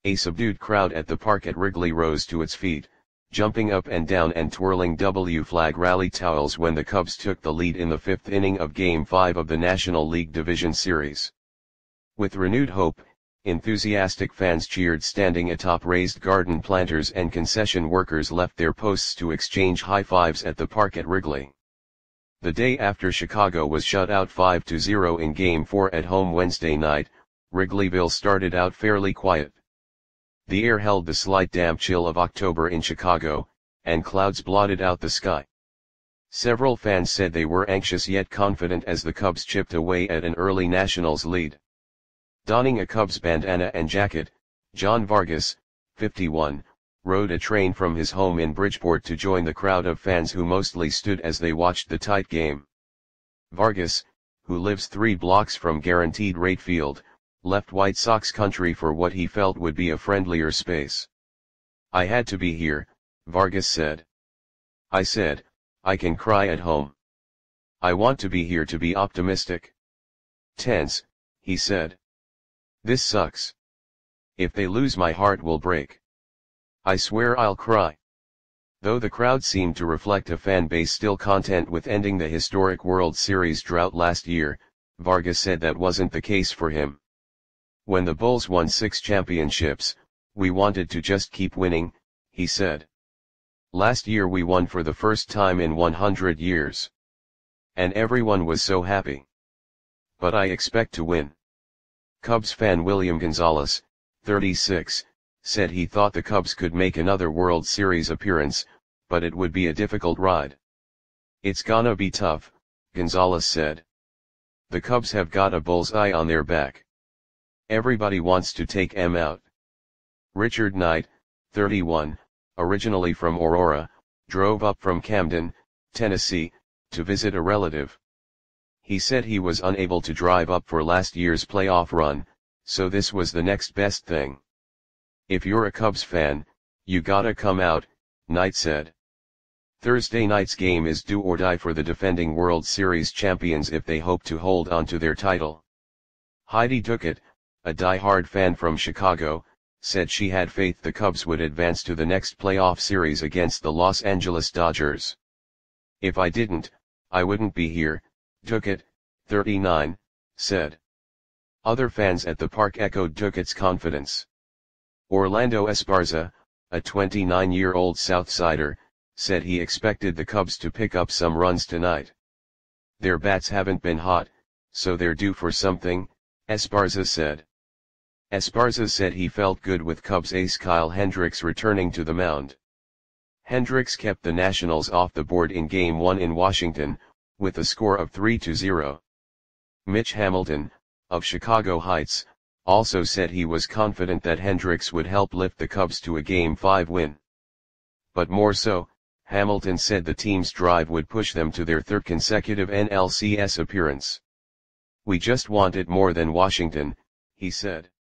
A subdued crowd at the park at Wrigley rose to its feet, jumping up and down and twirling W flag rally towels when the Cubs took the lead in the fifth inning of Game 5 of the National League Division Series. With renewed hope, enthusiastic fans cheered standing atop raised garden planters and concession workers left their posts to exchange high fives at the park at Wrigley. The day after Chicago was shut out 5-0 in Game 4 at home Wednesday night, Wrigleyville started out fairly quiet. The air held the slight damp chill of October in Chicago, and clouds blotted out the sky. Several fans said they were anxious yet confident as the Cubs chipped away at an early Nationals lead. Donning a Cubs bandana and jacket, John Vargas, 51, rode a train from his home in Bridgeport to join the crowd of fans who mostly stood as they watched the tight game. Vargas, who lives 3 blocks from Guaranteed Rate Field, left White Sox country for what he felt would be a friendlier space. "I had to be here," Vargas said. "I said, I can cry at home. I want to be here to be optimistic." "Tense," he said. "This sucks. If they lose my heart will break. I swear I'll cry." Though the crowd seemed to reflect a fan base still content with ending the historic World Series drought last year, Vargas said that wasn't the case for him. "When the Bulls won 6 championships, we wanted to just keep winning," he said. "Last year we won for the first time in 100 years. And everyone was so happy. But I expect to win." Cubs fan William Gonzalez, 36, said he thought the Cubs could make another World Series appearance, but it would be a difficult ride. "It's gonna be tough," Gonzalez said. "The Cubs have got a bullseye on their back. Everybody wants to take 'em out." Richard Knight, 31, originally from Aurora, drove up from Camden, Tennessee, to visit a relative. He said he was unable to drive up for last year's playoff run, so this was the next best thing. "If you're a Cubs fan, you gotta come out," Knight said. Thursday night's game is do or die for the defending World Series champions if they hope to hold on to their title. Heidi Duckett, a die-hard fan from Chicago, said she had faith the Cubs would advance to the next playoff series against the Los Angeles Dodgers. "If I didn't, I wouldn't be here," Duckett, 39, said. Other fans at the park echoed Duckett's confidence. Orlando Esparza, a 29-year-old Southsider, said he expected the Cubs to pick up some runs tonight. "Their bats haven't been hot, so they're due for something," Esparza said. Esparza said he felt good with Cubs ace Kyle Hendricks returning to the mound. Hendricks kept the Nationals off the board in Game 1 in Washington, with a score of 3-0. Mitch Hamilton, of Chicago Heights, also said he was confident that Hendricks would help lift the Cubs to a Game 5 win. But more so, Hamilton said the team's drive would push them to their 3rd consecutive NLCS appearance. "We just want it more than Washington," he said.